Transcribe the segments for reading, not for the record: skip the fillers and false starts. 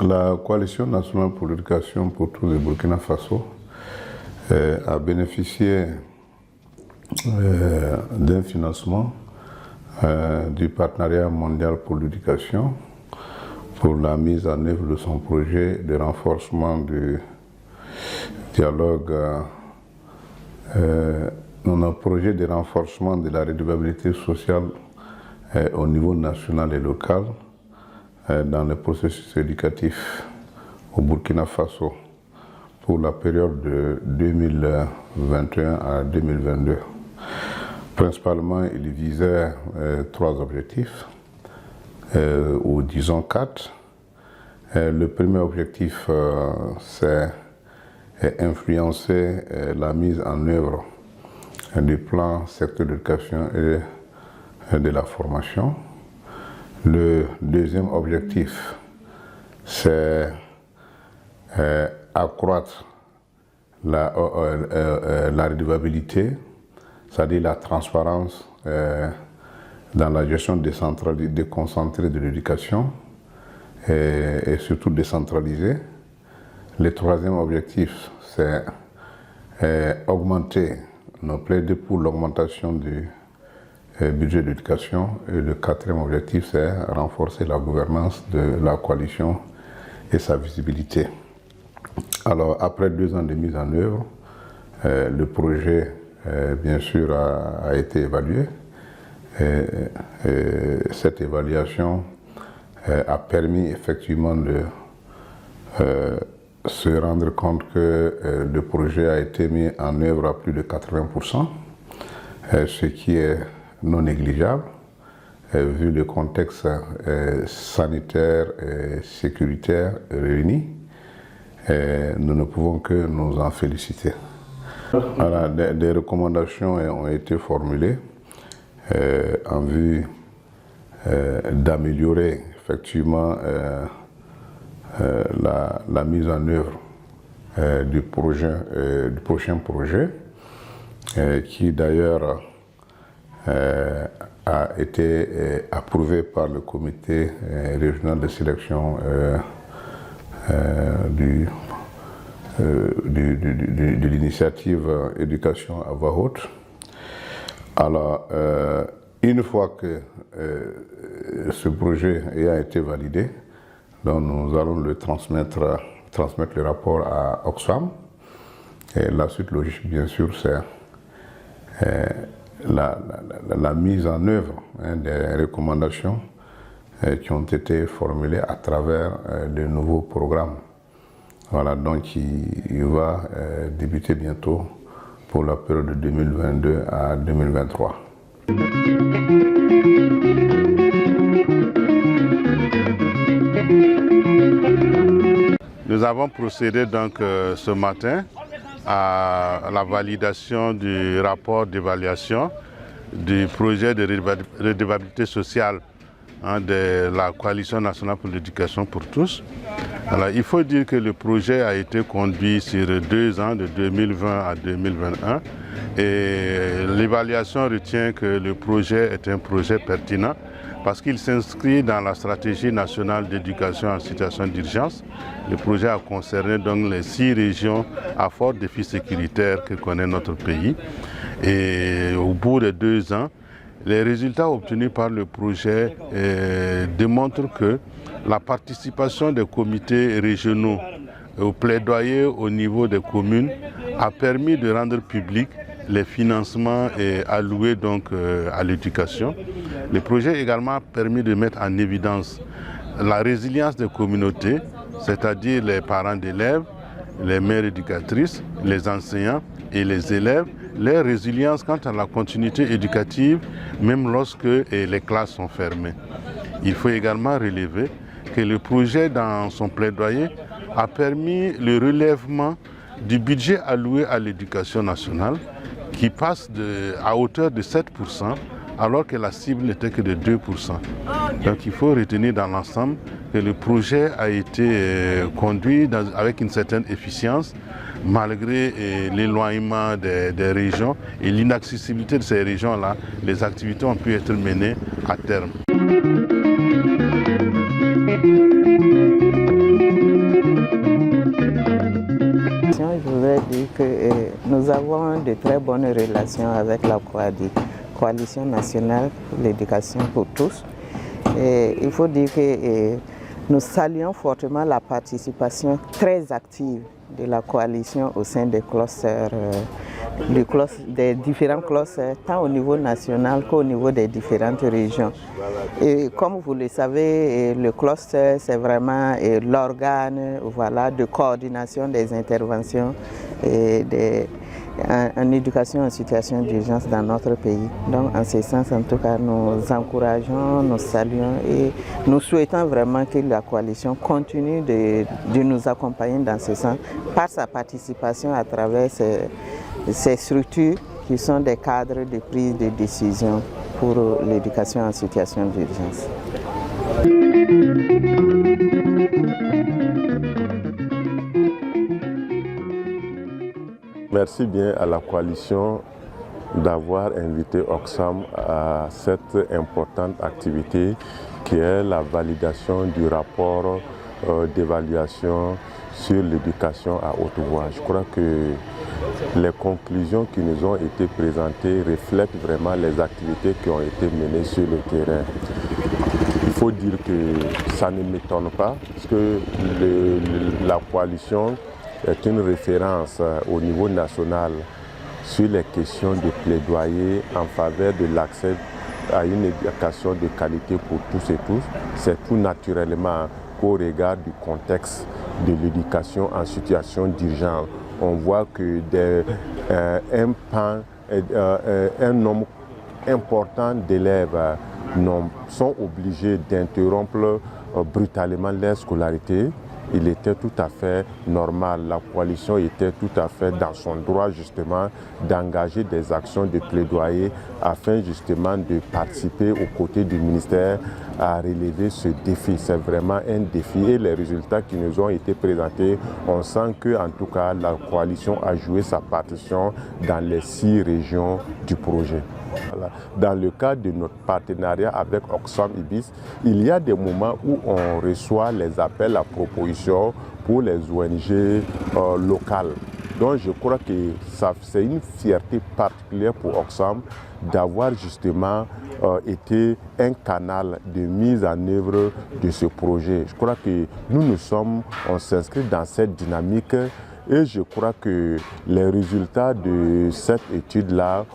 La Coalition nationale pour l'éducation pour tous du Burkina Faso a bénéficié d'un financement du Partenariat mondial pour l'éducation pour la mise en œuvre de son projet de renforcement du dialogue, un projet de renforcement de la redevabilité sociale au niveau national et local dans le processus éducatif au Burkina Faso pour la période de 2021 à 2022. Principalement, il visait 3 objectifs, ou disons 4. Le premier objectif, c'est influencer la mise en œuvre du plan secteur de l'éducation et de la formation. Le deuxième objectif, c'est accroître la redevabilité, c'est-à-dire la transparence dans la gestion déconcentrée de l'éducation et surtout décentralisée. Le troisième objectif, c'est augmenter, nos plaider pour l'augmentation du budget d'éducation. Et le quatrième objectif, c'est renforcer la gouvernance de la coalition et sa visibilité. Alors, après 2 ans de mise en œuvre, le projet, bien sûr, a été évalué. Cette évaluation a permis effectivement de se rendre compte que le projet a été mis en œuvre à plus de 80%, ce qui est non négligeable, vu le contexte sanitaire et sécuritaire réuni. Nous ne pouvons que nous en féliciter. Voilà, des recommandations ont été formulées en vue d'améliorer effectivement la mise en œuvre du prochain projet, qui d'ailleurs a été approuvé par le comité régional de sélection de l'initiative éducation à voix haute. Alors, une fois que ce projet a été validé, donc nous allons le transmettre le rapport à Oxfam. Et la suite logique, bien sûr, c'est la mise en œuvre des recommandations qui ont été formulées à travers de nouveaux programmes. Voilà, donc il va débuter bientôt pour la période de 2022 à 2023. Nous avons procédé donc ce matin à la validation du rapport d'évaluation du projet de redevabilité sociale de la Coalition nationale pour l'éducation pour tous. Alors, il faut dire que le projet a été conduit sur 2 ans, de 2020 à 2021, et l'évaluation retient que le projet est un projet pertinent parce qu'il s'inscrit dans la stratégie nationale d'éducation en situation d'urgence. Le projet a concerné donc les 6 régions à fort défi sécuritaire que connaît notre pays. Et au bout de 2 ans, les résultats obtenus par le projet démontrent que la participation des comités régionaux au plaidoyer au niveau des communes a permis de rendre public les financements alloués donc à l'éducation. Le projet a également permis de mettre en évidence la résilience des communautés, c'est-à-dire les parents d'élèves, les mères éducatrices, les enseignants et les élèves, leur résilience quant à la continuité éducative, même lorsque les classes sont fermées. Il faut également relever que le projet, dans son plaidoyer, a permis le relèvement du budget alloué à l'éducation nationale, qui passe à hauteur de 7%, alors que la cible n'était que de 2%. Donc il faut retenir dans l'ensemble que le projet a été conduit avec une certaine efficience, malgré l'éloignement des régions et l'inaccessibilité de ces régions-là. Les activités ont pu être menées à terme. voudrais dire que nous avons de très bonnes relations avec la Coalition nationale pour l'éducation pour tous. Et il faut dire que nous saluons fortement la participation très active de la coalition au sein des clusters, des différents clusters, tant au niveau national qu'au niveau des différentes régions. Et comme vous le savez, le cluster, c'est vraiment l'organe de coordination des interventions en éducation en situation d'urgence dans notre pays. Donc en ce sens, en tout cas, nous encourageons, nous saluons et nous souhaitons vraiment que la coalition continue de nous accompagner dans ce sens par sa participation à travers ces structures qui sont des cadres de prise de décision pour l'éducation en situation d'urgence. Merci bien à la coalition d'avoir invité Oxfam à cette importante activité qui est la validation du rapport d'évaluation sur l'éducation à haute voix. Je crois que les conclusions qui nous ont été présentées reflètent vraiment les activités qui ont été menées sur le terrain. Il faut dire que ça ne m'étonne pas parce que la coalition est une référence au niveau national sur les questions de plaidoyer en faveur de l'accès à une éducation de qualité pour tous et tous. C'est tout naturellement qu'au regard du contexte de l'éducation en situation d'urgence, on voit que un nombre important d'élèves sont obligés d'interrompre brutalement leur scolarité. Il était tout à fait normal, la coalition était tout à fait dans son droit justement d'engager des actions de plaidoyer afin justement de participer aux côtés du ministère à relever ce défi. C'est vraiment un défi et les résultats qui nous ont été présentés, on sent que en tout cas la coalition a joué sa partition dans les 6 régions du projet. Voilà. Dans le cadre de notre partenariat avec Oxfam IBIS, il y a des moments où on reçoit les appels à proposition pour les ONG locales. Donc je crois que c'est une fierté particulière pour Oxfam d'avoir justement été un canal de mise en œuvre de ce projet. Je crois que on s'inscrit dans cette dynamique et je crois que les résultats de cette étude-là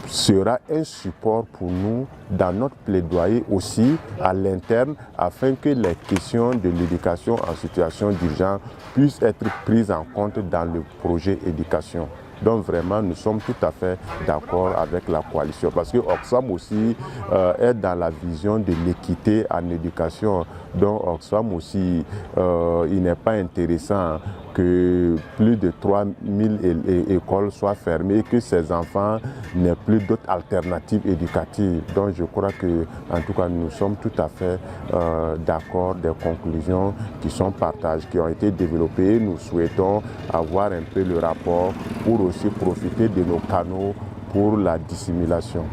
sera un support pour nous dans notre plaidoyer aussi à l'interne afin que les questions de l'éducation en situation d'urgence puissent être prises en compte dans le projet éducation. Donc vraiment, nous sommes tout à fait d'accord avec la coalition parce que Oxfam aussi est dans la vision de l'équité en éducation. Donc Oxfam aussi, il n'est pas intéressant que plus de 3000 écoles soient fermées et que ces enfants n'aient plus d'autres alternatives éducatives. Donc je crois que, en tout cas, nous sommes tout à fait d'accord des conclusions qui sont partagées, qui ont été développées. Nous souhaitons avoir un peu le rapport pour aussi profiter de nos canaux pour la dissimulation.